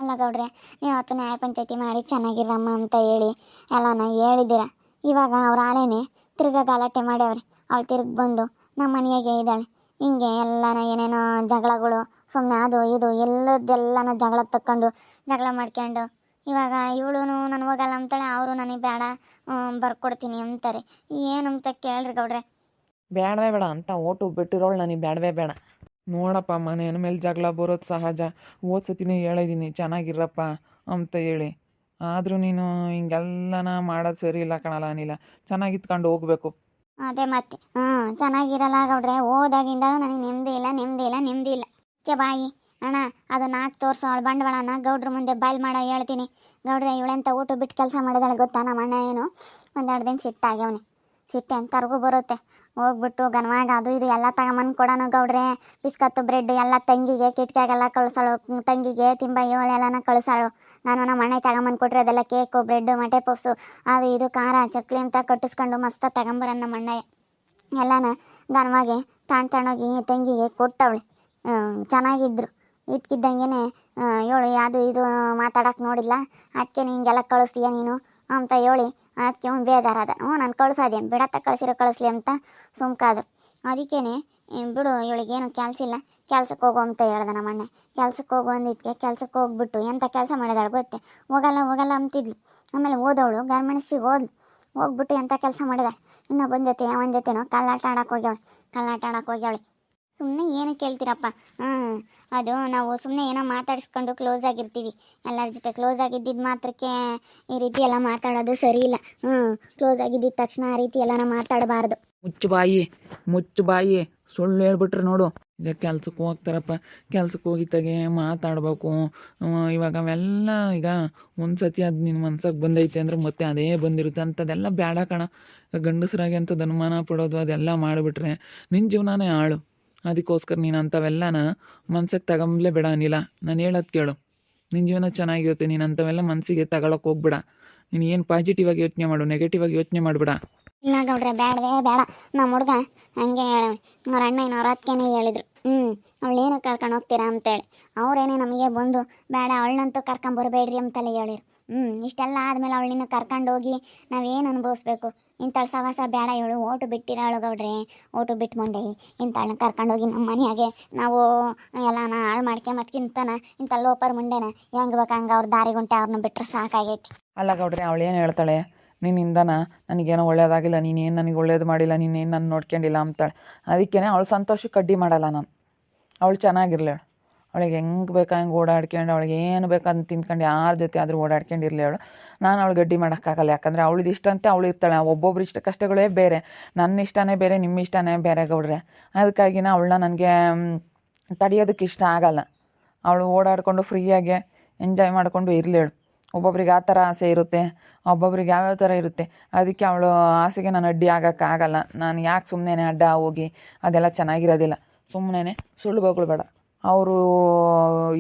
ಅಲ್ಲ ಗೌಡ್ರೆ, ನೀವು ಅವತ್ತು ನ್ಯಾಯ ಪಂಚಾಯತಿ ಮಾಡಿ ಚೆನ್ನಾಗಿರಮ್ಮ ಅಂತ ಹೇಳಿ ಎಲ್ಲನ ಹೇಳಿದ್ದೀರ. ಇವಾಗ ಅವ್ರ ಆಲೇನೆ ತಿರ್ಗಾ ಗಲಾಟೆ ಮಾಡ್ಯವ್ರೆ. ಅವಳು ತಿರ್ಗಿ ಬಂದು ನಮ್ಮ ಮನೆಯಾಗೆ ಇದ್ದಾಳೆ. ಹಿಂಗೆ ಎಲ್ಲನ ಏನೇನೋ ಜಗಳಗಳು, ಸುಮ್ಮನೆ ಅದು ಇದು ಎಲ್ಲದೆಲ್ಲನ ಜಗಳ ತಕ್ಕೊಂಡು ಜಗಳ ಮಾಡ್ಕೊಂಡು ಇವಾಗ ಇವಳು ನಾನು ಹೋಗಲ್ಲ ಅಂತಾಳೆ, ಅವರು ನನಗೆ ಬೇಡ ಬರ್ಕೊಡ್ತೀನಿ ಅಂತಾರೆ. ಏನಂತ ಕೇಳ್ರಿ ಗೌಡ್ರೆ. ಬೇಡವೇ ಬೇಡ ಅಂತ ಓಟು ಬಿಟ್ಟಿರೋಳು ನನಗೆ ಬೇಡವೇ ಬೇಡ. ನೋಡಪ್ಪ ಮನೆಯ ಮೇಲೆ ಜಗಳ ಬರೋದು ಸಹಜ. ಹೋದ ಸತಿನೇ ಹೇಳಿದ್ದೀನಿ ಚೆನ್ನಾಗಿರಪ್ಪ ಅಂತ ಹೇಳಿ. ಆದರೂ ನೀನು ಹಿಂಗೆಲ್ಲನ ಮಾಡೋದು ಸರಿ ಇಲ್ಲ ಕಣಲ್ಲ ಅನಿಲ. ಚೆನ್ನಾಗಿತ್ಕೊಂಡು ಹೋಗ್ಬೇಕು. ಅದೇ ಮತ್ತೆ ಚೆನ್ನಾಗಿರಲ್ಲ ಗೌಡ್ರೆ. ಹೋದಾಗಿಂದಲೂ ನನಗೆ ನೆಮ್ಮದಿ ಇಲ್ಲ, ನೆಮ್ಮದಿ ಇಲ್ಲ, ನೆಮ್ಮದಿ ಇಲ್ಲ. ಬಾಯಿ ಅಣ್ಣ, ಅದು ನಾಲ್ಕು ತೋರಿಸೋ ಅವಳು ಬಂಡವಾಳನ ಗೌಡ್ರ ಮುಂದೆ ಬಾಯ್ಲ್ ಮಾಡೋ ಹೇಳ್ತೀನಿ. ಗೌಡ್ರೆ, ಇವಳೆಂತ ಊಟ ಬಿಟ್ಟು ಕೆಲಸ ಮಾಡಿದಾಳೆ ಗೊತ್ತಾ? ನಮ್ಮ ಅಣ್ಣ ಏನು ಒಂದೆರಡು ದಿನ ಸಿಟ್ಟಾಗ್ಯವನಿ. ಸಿಟ್ಟು ಎಂಥವ್ರಿಗೂ ಬರುತ್ತೆ. ಹೋಗ್ಬಿಟ್ಟು ಗನವಾಗ ಅದು ಇದು ಎಲ್ಲ ತಗೊಂಬಂದು ಕೊಡೋಣ ಗೌಡ್ರೆ. ಬಿಸ್ಕತ್ತು ಬ್ರೆಡ್ ಎಲ್ಲ ತಂಗಿಗೆ ಕಿಟ್ಕಿಯಾಗೆಲ್ಲ ಕಳಿಸೋಳು, ತಂಗಿಗೆ ತಿಂಬಯ್ಯೋ ಎಲ್ಲನ ಕಳಿಸೋಳು. ನಾನು ನಮ್ಮ ಅಣ್ಣ ತಗೊಂಬಂದು ಕೊಟ್ಟರೆ ಅದೆಲ್ಲ ಕೇಕು ಬ್ರೆಡ್ಡು ಮೊಟ್ಟೆ ಪಪ್ಸು ಅದು ಇದು ಖಾರ ಚಕ್ಲಿ ಅಂತ ಕಟ್ಟಿಸ್ಕೊಂಡು ಮಸ್ತ ತಗೊಂಬರೋಣ ನಮ್ಮ ಅಣ್ಣ ಎಲ್ಲನ ಗನವಾಗೆ ತಾಣೋಗಿ ತಂಗಿಗೆ ಕೊಟ್ಟವಳೆ. ಚೆನ್ನಾಗಿದ್ರು. ಇದ್ಕಿದ್ದಂಗೆ ಹೇಳು ಅದು ಇದು ಮಾತಾಡೋಕೆ ನೋಡಿಲ್ಲ, ಅದಕ್ಕೆ ಹಿಂಗೆಲ್ಲ ಕಳಿಸ್ತೀಯ ನೀನು ಅಂತ ಹೇಳಿ ಅದಕ್ಕೆ ಅವ್ನು ಬೇಜಾರಾದ. ನಾನು ಕಳ್ಸೋದೇನು ಬಿಡತ್ತ, ಕಳಿಸಿರೋ ಕಳಿಸ್ಲಿ ಅಂತ ಸುಮ್ಕಾದ್ರು. ಅದಕ್ಕೇನೆ ಬಿಡು ಇವಳಿಗೇನು ಕೆಲಸ ಇಲ್ಲ, ಕೆಲ್ಸಕ್ಕೆ ಹೋಗು ಅಂತ ಹೇಳ್ದೆ ನಮ್ಮ ಅಣ್ಣ. ಕೆಲ್ಸಕ್ಕೆ ಹೋಗು ಅಂದಿದ್ದಕ್ಕೆ ಕೆಲ್ಸಕ್ಕೆ ಹೋಗ್ಬಿಟ್ಟು ಎಂಥ ಕೆಲಸ ಮಾಡಿದಾಳೆ ಗೊತ್ತೆ? ಹೋಗಲ್ಲ ಅಂತಿದ್ಲು. ಆಮೇಲೆ ಓದವಳು ಗಾರ್ಮೆಂಟ್ಸಿಗೆ ಹೋಗ್ಬಿಟ್ಟು ಎಂಥ ಕೆಲಸ ಮಾಡಿದಾಳೆ. ಇನ್ನೊಬ್ಬನ ಜೊತೆ ಅವನ ಜೊತೆನೋ ಕಳ್ಳಾಟ ಆಡೋಕೆ ಹೋಗ್ಯಾವಳೆ. ಸುಮ್ಮನೆ ಏನು ಕೇಳ್ತೀರಪ್ಪ? ಅದು ನಾವು ಸುಮ್ಮನೆ ಏನೋ ಮಾತಾಡಿಸ್ಕೊಂಡು ಕ್ಲೋಸ್ ಆಗಿರ್ತೀವಿ. ಎಲ್ಲರ ಜೊತೆ ಕ್ಲೋಸ್ ಆಗಿದ್ದಿದ್ದು ಮಾತ್ರಕ್ಕೆ ಈ ರೀತಿ ಎಲ್ಲ ಮಾತಾಡೋದು ಸರಿ ಇಲ್ಲ. ಕ್ಲೋಸ್ ಆಗಿದ್ದಿದ್ದ ತಕ್ಷಣ ಆ ರೀತಿ ಎಲ್ಲ ಮಾತಾಡಬಾರ್ದು. ಮುಚ್ಚು ಬಾಯಿ ಸುಳ್ಳು ಹೇಳ್ಬಿಟ್ರೆ ನೋಡು. ಈಗ ಕೆಲ್ಸಕ್ಕೆ ಹೋಗ್ತಾರಪ್ಪ, ಕೆಲ್ಸಕ್ಕೆ ಹೋಗಿತ್ತಾಗೆ ಮಾತಾಡ್ಬೇಕು. ಇವಾಗ ಅವೆಲ್ಲ ಈಗ ಒಂದು ಸತಿ ಅದು ನಿನ್ನ ಮನ್ಸಿಗೆ ಬಂದೈತೆ ಅಂದ್ರೆ ಮತ್ತೆ ಅದೇ ಬಂದಿರುತ್ತೆ. ಅಂಥದ್ದೆಲ್ಲ ಬೇಡ ಕಣ. ಗಂಡಸರಾಗಿ ಅಂಥದ್ದು ಅನುಮಾನ ಪಡೋದು ಅದೆಲ್ಲ ಮಾಡಿಬಿಟ್ರೆ ನಿನ್ನ ಜೀವನನೇ ಹಾಳು. ಅದಕ್ಕೋಸ್ಕರ ನೀನು ಅಂಥವೆಲ್ಲನ ಮನ್ಸಿಗೆ ತಗೊಂಬಲೇ ಬೇಡ ಅನಿಲ. ನಾನು ಹೇಳೋದು ಕೇಳು. ನಿನ್ನ ಜೀವನ ಚೆನ್ನಾಗಿರುತ್ತೆ. ನೀನು ಅಂಥವೆಲ್ಲ ಮನಸ್ಸಿಗೆ ತಗೊಳಕ್ಕೆ ಹೋಗ್ಬೇಡ. ನೀನು ಏನು ಪಾಸಿಟಿವ್ ಆಗಿ ಯೋಚನೆ ಮಾಡು, ನೆಗೆಟಿವ್ ಆಗಿ ಯೋಚನೆ ಮಾಡಬೇಡ. ಇಲ್ಲ ಗೌಡ್ರೆ, ಬೇಡವೇ ಬೇಡ. ನಮ್ಮ ಹುಡುಗ ಹಂಗೆ ಅವ್ರ ಅಣ್ಣ ಅವ್ರ ಅತ್ತಿಗೆನೇ ಹೇಳಿದ್ರು. ಅವಳೇನು ಕರ್ಕೊಂಡು ಹೋಗ್ತೀರಾ ಅಂತೇಳಿ. ಅವರೇನೇ ನಮಗೆ ಬಂದು ಬೇಡ ಅವಳನ್ನಂತೂ ಕರ್ಕೊಂಬರ್ಬೇಡ್ರಿ ಅಂತಲೇ ಹೇಳಿರು. ಇಷ್ಟೆಲ್ಲ ಆದಮೇಲೆ ಅವಳನ್ನ ಕರ್ಕೊಂಡೋಗಿ ನಾವೇನು ಅನುಭವಿಸ್ಬೇಕು? ಇಂಥಳು ಸವಾಸ ಬೇಡ. ಇವಳು ಓಟು ಬಿಟ್ಟಿರೋಳು ಗೌಡ್ರೆ, ಓಟು ಬಿಟ್ಕೊಂಡೆ ಇಂಥಳನ್ನ ಕರ್ಕೊಂಡೋಗಿ ನಮ್ಮ ಮನೆಯಾಗೆ ನಾವು ಎಲ್ಲನ ಹಾಳು ಮಾಡ್ಕೊಂಬತ್ಕಿಂತನ ಇಂಥ ಲೋಪರ್ ಮುಂಡೆನ ಹೆಂಗೆ ಬೇಕು ಹಂಗೆ ಅವ್ರ ದಾರಿಗುಂಟೆ ಅವ್ರನ್ನ ಬಿಟ್ಟರೆ ಸಾಕಾಗೈತಿ. ಅಲ್ಲ ಗೌಡ್ರೆ, ಅವಳೇನು ಹೇಳ್ತಾಳೆ? ನಿನ್ನಿಂದನ ನನಗೇನೋ ಒಳ್ಳೇದಾಗಿಲ್ಲ, ನೀನೇನು ನನಗೆ ಒಳ್ಳೇದು ಮಾಡಿಲ್ಲ, ನೀನೇನು ನಾನು ನೋಡ್ಕೊಂಡಿಲ್ಲ ಅಂತಾಳೆ. ಅದಕ್ಕೇ ಅವಳು ಸಂತೋಷಕ್ಕೆ ಅಡ್ಡಿ ಮಾಡಲ್ಲ ನಾನು. ಅವಳು ಚೆನ್ನಾಗಿರ್ಲಿ. ಅವಳಿಗೆ ಹೆಂಗೆ ಬೇಕಾ ಹಂಗೆ ಓಡಾಡ್ಕೊಂಡು, ಅವಳಿಗೆ ಏನು ಬೇಕಂತ ತಿಂದ್ಕೊಂಡು ಯಾರ ಜೊತೆ ಆದರೂ ಓಡಾಡ್ಕೊಂಡಿರಲಿ ಅವಳು. ನಾನು ಅವಳಿಗೆ ಅಡ್ಡಿ ಮಾಡೋಕ್ಕಾಗಲ್ಲ. ಯಾಕಂದರೆ ಅವಳಿದು ಇಷ್ಟ ಅಂತ ಅವಳು ಇರ್ತಾಳೆ. ಒಬ್ಬೊಬ್ರು ಇಷ್ಟ ಕಷ್ಟಗಳೇ ಬೇರೆ. ನನ್ನ ಇಷ್ಟನೇ ಬೇರೆ, ನಿಮ್ಮ ಇಷ್ಟನೇ ಬೇರೆ ಗೌಡ್ರೆ. ಅದಕ್ಕಾಗಿನ ಅವಳನ್ನ ನನಗೆ ತಡೆಯೋದಕ್ಕೆ ಇಷ್ಟ ಆಗಲ್ಲ. ಅವಳು ಓಡಾಡಿಕೊಂಡು ಫ್ರೀಯಾಗೆ ಎಂಜಾಯ್ ಮಾಡಿಕೊಂಡು ಇರಲಿ ಅವಳು. ಒಬ್ಬೊಬ್ರಿಗೆ ಆ ಥರ ಆಸೆ ಇರುತ್ತೆ, ಒಬ್ಬೊಬ್ರಿಗೆ ಯಾವ್ಯಾವ ಥರ ಇರುತ್ತೆ. ಅದಕ್ಕೆ ಅವಳು ಆಸೆಗೆ ನಾನು ಅಡ್ಡಿ ಆಗೋಕ್ಕಾಗಲ್ಲ. ನಾನು ಯಾಕೆ ಸುಮ್ಮನೆ ಅಡ್ಡ ಹೋಗಿ ಅದೆಲ್ಲ ಚೆನ್ನಾಗಿರೋದಿಲ್ಲ. ಸುಮ್ಮನೆ ಸುಳ್ಳು ಬೇಡ. ಅವರು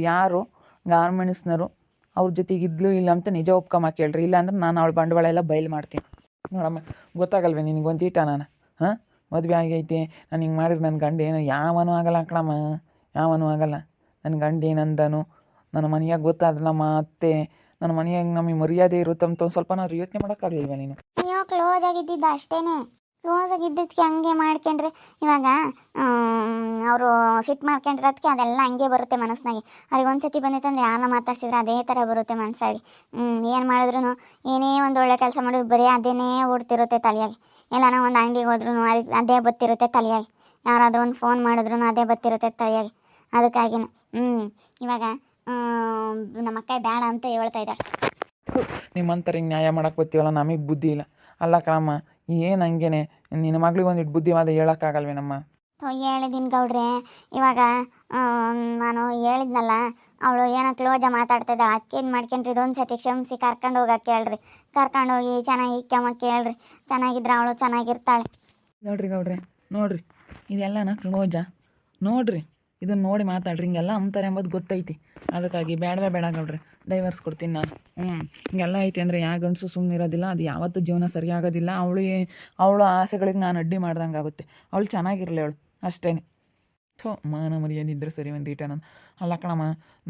ಯಾರು ಗಾರ್ಮೆಂಟ್ಸ್ನವರು, ಅವ್ರ ಜೊತೆಗೆ ಇದ್ಲು ಇಲ್ಲ ಅಂತ ನಿಜ ಒಪ್ಕೊಂಬ ಕೇಳ್ರಿ. ಇಲ್ಲಾಂದ್ರೆ ನಾನು ಅವಳು ಬಂಡವಾಳ ಎಲ್ಲ ಬಯಲು ಮಾಡ್ತೀನಿ. ನೋಡಮ್ಮ, ಗೊತ್ತಾಗಲ್ವೇ ನಿನಗೊಂದು ಈಟ? ನಾನು ಮದುವೆ ಆಗೈತೆ, ನಾನು ಹಿಂಗೆ ಮಾಡಿದ್ರೆ ನನ್ನ ಗಂಡ ಏನು ಯಾವನೂ ಆಗಲ್ಲ ಕಣಮ್ಮ, ಯಾವನೂ ಆಗಲ್ಲ. ನನ್ನ ಗಂಡ ಏನಂದನು, ನನ್ನ ಮನೆಯಾಗ ಗೊತ್ತಾದ್ರೆ ನಮ್ಮ ಅತ್ತೆ, ನನ್ನ ಮನೆಯಾಗ ನಮಗೆ ಮರ್ಯಾದೆ ಇರುತ್ತೆ ಅಂತ ಒಂದು ಸ್ವಲ್ಪ ನಾವು ಯೋಚನೆ ಮಾಡೋಕ್ಕಾಗಲಿಲ್ವ ನೀನು? ಅಯ್ಯೋ, ಕ್ಲೋಸ್ ಆಗಿದ್ದಿದ್ದು ಅಷ್ಟೇ. ಕ್ಲೋಸ್ ಆಗಿದ್ದಕ್ಕೆ ಹಂಗೆ ಮಾಡ್ಕೊಂಡ್ರೆ ಇವಾಗ ಅವರು ಸಿಟ್ಟು ಮಾಡ್ಕೊಂಡಿರೋದಕ್ಕೆ ಅದೆಲ್ಲ ಹಂಗೆ ಬರುತ್ತೆ ಮನಸ್ಸಿನಾಗೆ. ಅವ್ರಿಗೆ ಒಂದು ಸತಿ ಬಂದಿತ್ತಂದ್ರೆ ಯಾರನ್ನ ಮಾತಾಡ್ಸಿದ್ರೆ ಅದೇ ಥರ ಬರುತ್ತೆ ಮನಸ್ಸಾಗಿ. ಏನು ಮಾಡಿದ್ರು ಏನೇ ಒಂದು ಒಳ್ಳೆ ಕೆಲಸ ಮಾಡಿದ್ರು ಬರೀ ಅದೇನೇ ಓಡ್ತಿರುತ್ತೆ ತಲೆಯಾಗಿ. ಎಲ್ಲಾನ ಒಂದು ಅಂಗಡಿಗೆ ಹೋದ್ರೂ ಅದೇ ಬತ್ತಿರುತ್ತೆ ತಲೆಯಾಗಿ. ಯಾರಾದರೂ ಒಂದು ಫೋನ್ ಮಾಡಿದ್ರು ಅದೇ ಬತ್ತಿರುತ್ತೆ ತಲೆಯಾಗಿ. ಅದಕ್ಕಾಗಿನ ಇವಾಗ ನಮ್ಮ ಅಕ್ಕ ಬೇಡ ಅಂತ ಹೇಳ್ತಾ ಇದ್ದಾಳೆ. ನಿಮ್ಮಂತರಿಗೆ ನ್ಯಾಯ ಮಾಡೋಕ್ಕೆ ಬರ್ತೀವಲ್ಲ, ನಮಗೆ ಬುದ್ಧಿ ಇಲ್ಲ. ಅಲ್ಲ ಕಣಮ್ಮ, ಏನು ಹಂಗೇನೆ ನಿನ್ನ ಮಗಳಿಗೆ ಒಂದಿಟ್ಟು ಬುದ್ಧಿವಾದ ಹೇಳೋಕ್ಕಾಗಲ್ವೇನಮ್ಮ? ಹೇಳಿದ್ದೀನಿ ಗೌಡ್ರೆ. ಇವಾಗ ನಾನು ಹೇಳಿದ್ನಲ್ಲ, ಅವಳು ಏನೋ ಕ್ಲೋಜ ಮಾತಾಡ್ತಿದ್ದ, ಅದಕ್ಕೆ ಏನು ಮಾಡ್ಕೊಂಡ್ರಿ ಇದೊಂದು ಸತಿ ಕ್ಷಮಿಸಿ ಕರ್ಕೊಂಡು ಹೋಗಕ್ಕೆ ಹೇಳ್ರಿ. ಕರ್ಕೊಂಡೋಗಿ ಚೆನ್ನಾಗಿ ಇಕ್ಕಮ್ಮಕ್ಕೆ ಹೇಳ್ರಿ. ಚೆನ್ನಾಗಿದ್ರೆ ಅವಳು ಚೆನ್ನಾಗಿರ್ತಾಳೆ. ಗೌಡ್ರೆ ನೋಡ್ರಿ, ಇದೆಲ್ಲನ ಕ್ಲೋಜ ನೋಡ್ರಿ. ಇದನ್ನು ನೋಡಿ ಮಾತಾಡ್ರಿ. ಹಿಂಗೆಲ್ಲ ಅಂತಾರೆ ಎಂಬುದು ಗೊತ್ತೈತಿ. ಅದಕ್ಕಾಗಿ ಬೇಡವೇ ಬೇಡ ಗೌಡ್ರೆ, ಡೈವರ್ಸ್ ಕೊಡ್ತೀನಿ ನಾನು. ಹಿಂಗೆಲ್ಲ ಐತಿ ಅಂದರೆ ಯಾವ ಗಂಡಸು ಸುಮ್ಮನೆ ಇರೋದಿಲ್ಲ. ಅದು ಯಾವತ್ತೂ ಜೀವನ ಸರಿಯಾಗೋದಿಲ್ಲ. ಅವಳ ಆಸೆಗಳಿಗೆ ನಾನು ಅಡ್ಡಿ ಮಾಡ್ದಂಗೆ ಆಗುತ್ತೆ. ಅವಳು ಚೆನ್ನಾಗಿರಲಿ ಅವಳು ಅಷ್ಟೇ. ಮಾನ ಮರ್ಯಾದಿದ್ರೆ ಸರಿ ಒಂದು ಈಟ ನಾನು ಅಲ್ಲ ಕಣಮ್ಮ,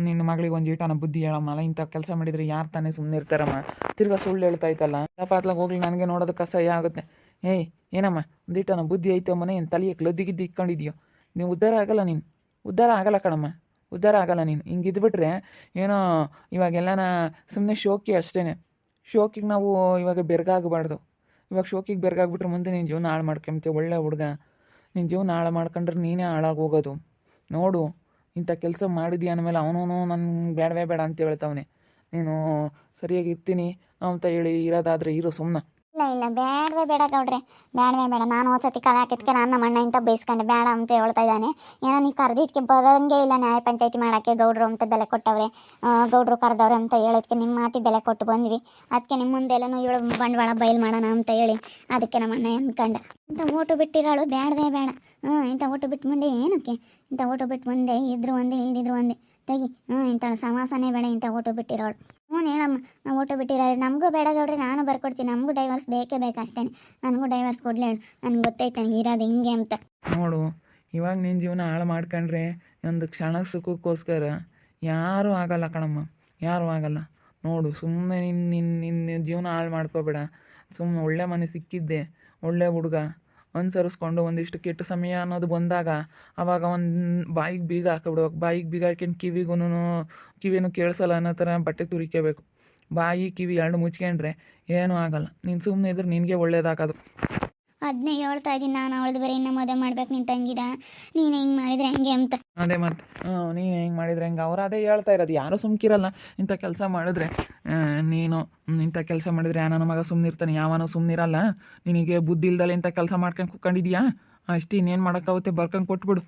ನಿನ್ನ ಮಗಳಿಗೆ ಒಂದು ಈಟನ ಬುದ್ಧಿ ಹೇಳಮ್ಮಲ್ಲ. ಇಂಥ ಕೆಲಸ ಮಾಡಿದರೆ ಯಾರು ತಾನೇ ಸುಮ್ಮನೆ ಇರ್ತಾರಮ್ಮ. ತಿರ್ಗಾ ಸುಳ್ಳು ಹೇಳ್ತಾಯ್ತಲ್ಲ, ಪಾತ್ಲಾಗ ಹೋಗ್ಲಿ ನನಗೆ ನೋಡೋದಕ್ಕೆ ಅಸಹ್ಯ ಆಗುತ್ತೆ. ಏಯ್ ಏನಮ್ಮ, ಒಂದು ಈಟನ ಬುದ್ಧಿ ಐತೆ ಮನೆ, ಏನು ತಲೆಯಕ್ಕೆ ಲದ್ದಿಗಿದ್ದು ಇಕ್ಕೊಂಡಿದ್ಯೋ ನೀವು? ಉದ್ಧಾರ ಆಗಲ್ಲ ನೀನು, ಉದ್ಧಾರ ಆಗಲ್ಲ ಕಣಮ್ಮ, ಉದ್ಧಾರ ಆಗಲ್ಲ ನೀನು. ಹಿಂಗೆ ಇದ್ಬಿಟ್ರೆ ಏನೋ ಇವಾಗೆಲ್ಲನ ಸುಮ್ಮನೆ ಶೋಕಿ ಅಷ್ಟೇ. ಶೋಕಿಗೆ ನಾವು ಇವಾಗ ಬೆರಗಾಗಬಾರ್ದು. ಇವಾಗ ಶೋಕಿಗೆ ಬೆರಗಾಗ್ಬಿಟ್ರೆ ಮುಂದೆ ನೀನು ಜೀವನ ಹಾಳು ಮಾಡ್ಕೊಂತೀವಿ. ಒಳ್ಳೆ ಹುಡುಗ, ನಿನ್ನ ಜೀವನ ಹಾಳು ಮಾಡ್ಕೊಂಡ್ರೆ ನೀನೇ ಹಾಳಾಗೋಗೋದು. ನೋಡು, ಇಂಥ ಕೆಲಸ ಮಾಡಿದ್ಯಾ ಅಂದಮೇಲೆ ಅವನು ನನ್ನ ಬೇಡವೇ ಬೇಡ ಅಂತ ಹೇಳ್ತಾವನೆ. ನೀನು ಸರಿಯಾಗಿ ಇರ್ತೀನಿ ಅಂತ ಹೇಳಿ ಇರೋದಾದರೆ ಇರೋ ಸುಮ್ಮನೆ. ಇಲ್ಲ ಬೇಡವೇ ಬೇಡ ಗೌಡ್ರೆ, ಬೇಡವೇ ಬೇಡ. ನಾನು ಒಂದ್ಸತಿ ಕಲೆ ಹಾಕಿದ್ಕೆ ನಾನು ನಮ್ಮ ಅಣ್ಣ ಇಂಥ ಬೈಸ್ಕೊಂಡೆ ಬೇಡ ಅಂತ ಹೇಳ್ತಾ ಇದ್ದಾನೆ. ಏನೋ ನೀವು ಕರೆದಿದ್ದಕ್ಕೆ ಬರೋಂಗೆ ಇಲ್ಲ, ನ್ಯಾಯ ಪಂಚಾಯತಿ ಮಾಡೋಕ್ಕೆ ಗೌಡ್ರು ಅಂತ ಬೆಲೆ ಕೊಟ್ಟವ್ರೆ, ಗೌಡ್ರು ಕರೆದವ್ರೆ ಅಂತ ಹೇಳೋದಕ್ಕೆ ನಿಮ್ಮ ಮಾತಿ ಬೆಲೆ ಕೊಟ್ಟು ಬಂದ್ವಿ. ಅದಕ್ಕೆ ನಿಮ್ಮ ಮುಂದೆ ಎಲ್ಲನೂ ಇವಳು ಬಂಡವಾಳ ಬಯಲು ಮಾಡೋಣ ಅಂತ ಹೇಳಿ ಅದಕ್ಕೆ ನಮ್ಮ ಅಣ್ಣ ಅಂದ್ಕೊಂಡ. ಇಂಥ ಓಟು ಬಿಟ್ಟಿರೋಳು ಬೇಡವೇ ಬೇಡ. ಇಂಥ ಓಟು ಬಿಟ್ಟು ಮುಂದೆ ಏನಕ್ಕೆ? ಇಂಥ ಓಟು ಬಿಟ್ಟು ಮುಂದೆ ಇದ್ರು ಒಂದೇ ಇಲ್ದಿದ್ರು ಒಂದೇ ತೆಗಿ. ಇಂಥ ಸಮಾಸನೇ ಬೇಡ ಇಂಥ ಓಟು ಬಿಟ್ಟಿರೋಳು. ಹೇಳಮ್ಮ, ನಾವು ಓಟು ಬಿಟ್ಟಿರೋರು ನಮಗೂ ಬೇಡ ಗೌಡ್ರೆ, ನಾನು ಬರ್ಕೊಡ್ತೀನಿ. ನಮಗೂ ಡೈವರ್ಸ್ ಬೇಕೇ ಬೇಕು ಅಷ್ಟೇ. ನನಗೂ ಡೈವರ್ಸ್ ಕೊಡಲಿ ಹೇಳು, ನನಗೆ ಗೊತ್ತೈತೆ ಇರೋದು ಹಿಂಗೆ ಅಂತ. ನೋಡು, ಇವಾಗ ನಿನ್ನ ಜೀವನ ಹಾಳು ಮಾಡ್ಕೊಂಡ್ರೆ ಒಂದು ಕ್ಷಣ ಸುಖಕ್ಕೋಸ್ಕರ ಯಾರೂ ಆಗಲ್ಲ ಕಣಮ್ಮ, ಯಾರೂ ಆಗಲ್ಲ. ನೋಡು, ಸುಮ್ಮನೆ ನಿನ್ನ ಜೀವನ ಹಾಳು ಮಾಡ್ಕೋಬೇಡ. ಸುಮ್ಮನೆ ಒಳ್ಳೆ ಮನೆ ಸಿಕ್ಕಿದ್ದೆ, ಒಳ್ಳೆ ಹುಡುಗ ಅನುಸರಿಸ್ಕೊಂಡು ಒಂದಿಷ್ಟು ಕೆಟ್ಟ ಸಮಯ ಅನ್ನೋದು ಬಂದಾಗ ಆವಾಗ ಒಂದು ಬಾಯಿಗೆ ಬೀಗ ಹಾಕಿಬಿಡ್ಬೇಕು. ಬಾಯಿಗೆ ಬೀಗ ಹಾಕ್ಯಂಡು ಕಿವಿನೂ ಕೇಳಿಸಲ್ಲ ಅನ್ನೋ ಥರ ಬಟ್ಟೆ ತುರಿಕೋಬೇಕು. ಬಾಯಿ ಕಿವಿ ಎರಡು ಮುಚ್ಕೊಂಡ್ರೆ ಏನೂ ಆಗಲ್ಲ. ನೀನು ಸುಮ್ಮನೆ ಇದ್ರೆ ನಿನಗೆ ಒಳ್ಳೇದಾಗೋದು. ಅದನ್ನೇ ಹೇಳ್ತಾ ಇದ್ದೀನಿ ನಾನು. ಅವಳದು ಬೇರೆ ಇನ್ನೂ ಮದುವೆ ಮಾಡ್ಬೇಕು ನಿನ್ ತಂಗಿದ, ನೀನು ಹಿಂಗೆ ಮಾಡಿದರೆ ಹೆಂಗೆ ಅಂತ. ಅದೇ ಮತ್ತೆ, ನೀನು ಹೆಂಗೆ ಮಾಡಿದ್ರೆ ಹೆಂಗೆ, ಅವ್ರು ಅದೇ ಹೇಳ್ತಾ ಇರೋದು. ಯಾರೂ ಸುಮ್ಕಿರಲ್ಲ. ಇಂಥ ಕೆಲಸ ಮಾಡಿದ್ರೆ ನೀನು ಇಂಥ ಕೆಲಸ ಮಾಡಿದರೆ ನನ್ನ ಮಗ ಸುಮ್ಮನಿರ್ತಾನೆ, ಯಾವನೂ ಸುಮ್ಮನಿರಲ್ಲ. ನಿನಗೆ ಬುದ್ಧಿ ಇಲ್ದಲ್ಲ ಇಂಥ ಕೆಲಸ ಮಾಡ್ಕೊಂಡು ಕುತ್ಕೊಂಡಿದ್ಯಾ ಅಷ್ಟೇ. ಇನ್ನೇನು ಮಾಡೋಕ್ಕಾಗುತ್ತೆ, ಬರ್ಕೊಂಡು ಕೊಟ್ಬಿಡು.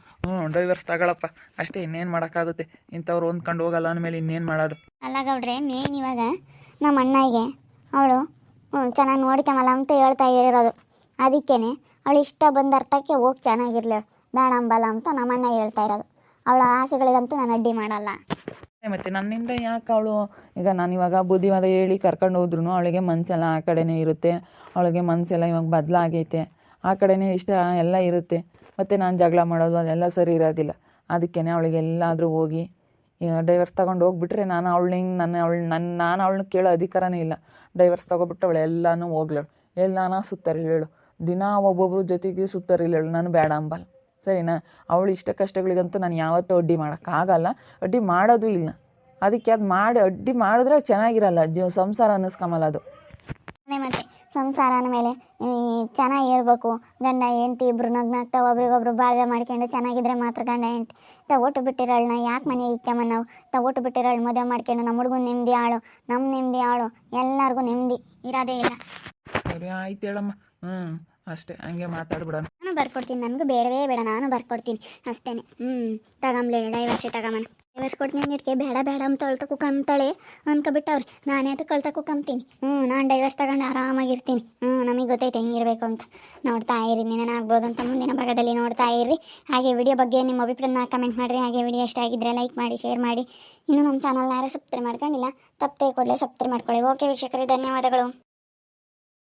ಡೈವರ್ಸ್ ತಗೊಳಪ್ಪ ಅಷ್ಟೇ, ಇನ್ನೇನು ಮಾಡೋಕ್ಕಾಗುತ್ತೆ. ಇಂಥವ್ರು ಹೊಂದ್ಕೊಂಡು ಹೋಗಲ್ಲ ಅಂದಮೇಲೆ ಇನ್ನೇನು ಮಾಡೋದು? ಅಲ್ಲ ಗೌಡ್ರೆ, ಮೇನ್ ಇವಾಗ ನಮ್ಮ ಅಣ್ಣಗೆ ಅವಳು ಚೆನ್ನಾಗಿ ನೋಡ್ಕೊಂಬಲ್ಲ ಅಂತ ಹೇಳ್ತಾ ಇರೋದು. ಅದಕ್ಕೇ ಅವಳು ಇಷ್ಟ ಬಂದ ಅರ್ಥಕ್ಕೆ ಹೋಗಿ ಚೆನ್ನಾಗಿರ್ಲಿ, ಬೇಡ ಅಂಬಲ್ಲ ಅಂತ ನಮ್ಮಣ್ಣ ಹೇಳ್ತಾ ಇರೋದು. ಅವಳ ಆಸೆಗಳಿಗಂತೂ ನಾನು ಅಡ್ಡಿ ಮಾಡಲ್ಲ. ಮತ್ತು ನನ್ನಿಂದ ಯಾಕೆ ಅವಳು ಈಗ ನಾನು ಇವಾಗ ಬುದ್ಧಿವಾದ ಹೇಳಿ ಕರ್ಕೊಂಡು ಹೋದ್ರೂ ಅವಳಿಗೆ ಮನಸ್ಸೆಲ್ಲ ಆ ಕಡೆನೇ ಇರುತ್ತೆ. ಅವಳಿಗೆ ಮನಸ್ಸೆಲ್ಲ ಇವಾಗ ಬದಲಾಗೈತೆ, ಆ ಕಡೆನೇ ಇಷ್ಟ ಎಲ್ಲ ಇರುತ್ತೆ. ಮತ್ತು ನಾನು ಜಗಳ ಮಾಡೋದು ಅದೆಲ್ಲ ಸರಿ ಇರೋದಿಲ್ಲ. ಅದಕ್ಕೇ ಅವಳಿಗೆ ಎಲ್ಲಾದರೂ ಹೋಗಿ ಡೈವರ್ಸ್ ತೊಗೊಂಡು ಹೋಗ್ಬಿಟ್ರೆ ನಾನು ಅವಳನ್ನ ಕೇಳೋ ಅಧಿಕಾರನೇ ಇಲ್ಲ. ಡೈವರ್ಸ್ ತೊಗೊಬಿಟ್ಟು ಅವಳು ಎಲ್ಲನೂ ಹೋಗ್ಲೇಳು, ಎಲ್ಲಾನ ಸುತ್ತರಿಲೇಳು, ದಿನ ಒಬ್ಬೊಬ್ರ ಜೊತೆಗೆ ಸುತ್ತರಿಲೇಳು. ನಾನು ಬೇಡ ಅಂಬಲ್ಲ, ಸರಿನಾ? ಅವಳು ಇಷ್ಟ ಕಷ್ಟಗಳಿಗಂತೂ ನಾನು ಯಾವತ್ತೂ ಅಡ್ಡಿ ಮಾಡೋಕ್ಕಾಗಲ್ಲ, ಅಡ್ಡಿ ಮಾಡೋದು ಇಲ್ಲ. ಅದಕ್ಕೆ ಅದು ಅಡ್ಡಿ ಮಾಡಿದ್ರೆ ಚೆನ್ನಾಗಿರಲ್ಲ, ಸಂಸಾರ ಅನ್ನಿಸ್ಕೊಂಬಲ್ಲ ಅದು. ಮತ್ತು ಸಂಸಾರ ಅಂದಮೇಲೆ ಚೆನ್ನಾಗಿರ್ಬೇಕು. ಗಂಡ ಹೆಂಡ್ತಿ ಇಬ್ಬರು ನಗ್ನಾಗ್ತಾ ಒಬ್ರಿಗೊಬ್ರು ಬಾಳ್ವೆ ಮಾಡ್ಕೊಂಡು ಚೆನ್ನಾಗಿದ್ರೆ ಮಾತ್ರ ಗಂಡ ಹೆಂಡ್ತಿ. ಓಟು ಬಿಟ್ಟಿರೋಳನ್ನ ಯಾಕೆ ಮನೆ ಇಕ್ಕಮ್ಮ ನಾವು? ಓಟು ಬಿಟ್ಟಿರೋಳು ಮದುವೆ ಮಾಡ್ಕೊಂಡು ನಮ್ಮ ಹುಡುಗನ ನೆಮ್ಮದಿ ಆಳು, ನಮ್ಮ ನೆಮ್ಮದಿ ಆಳು, ಎಲ್ಲರಿಗೂ ನೆಮ್ಮದಿ ಇರೋದೇ ಇಲ್ಲ. ಸರಿ ಆಯ್ತು ಹೇಳಮ್ಮ, ಅಷ್ಟೇ, ಹಂಗೆ ಮಾತಾಡ್ಬಿಡೋಣ. ನಾನು ಬರ್ಕೊಡ್ತೀನಿ, ನನಗೂ ಬೇಡವೇ ಬೇಡ, ನಾನು ಬರ್ಕೊಡ್ತೀನಿ ಅಷ್ಟೇ. ತಗೊಂಬ್ಲೇಳು ಡೈವರ್ಸೇ ತಗೊಂಬನ. ಡೈವರ್ಸ್ ಕೊಡ್ತೀನಿ ಅಂದಿದ್ದಕ್ಕೆ ಬೇಡ ಬೇಡ ಅಂತ ಅಳ್ತಾ ಕುಕ್ಕಂತಾಳೆ ಅನ್ಕೊಬಿಟ್ಟವ್ರಿ. ನಾನೇ ಅದಕ್ಕೆ ಅಳ್ತಾ ಕುಕ್ಕಂತೀನಿ. ನಾನು ಡೈವರ್ಸ್ ತಗೊಂಡು ಆರಾಮಾಗಿರ್ತೀನಿ. ನಮಗೆ ಗೊತ್ತೈತೆ ಹೆಂಗಿರಬೇಕು ಅಂತ. ನೋಡ್ತಾ ಇರಿ, ನೀನೇನಾಗ್ಬೋದು ಅಂತ ಮುಂದಿನ ಭಾಗದಲ್ಲಿ ನೋಡ್ತಾ ಇರಿ. ಹಾಗೆ ವಿಡಿಯೋ ಬಗ್ಗೆ ನಿಮ್ಮ ಅಭಿಪ್ರಾಯನ ಕಮೆಂಟ್ ಮಾಡಿರಿ. ಹಾಗೆ ವಿಡಿಯೋ ಇಷ್ಟ ಆಗಿದ್ದರೆ ಲೈಕ್ ಮಾಡಿ, ಶೇರ್ ಮಾಡಿ. ಇನ್ನೂ ನಮ್ಮ ಚಾನಲ್ನ ಯಾರು ಸಬ್ಸ್ಕ್ರೈಬ್ ಮಾಡ್ಕೊಂಡಿಲ್ಲ, ತಪ್ಪದೆ ಕೂಡಲೇ ಸಬ್ಸ್ಕ್ರೈಬ್ ಮಾಡ್ಕೊಳ್ಳಿ. ಓಕೆ ವೀಕ್ಷಕರೇ, ಧನ್ಯವಾದಗಳು.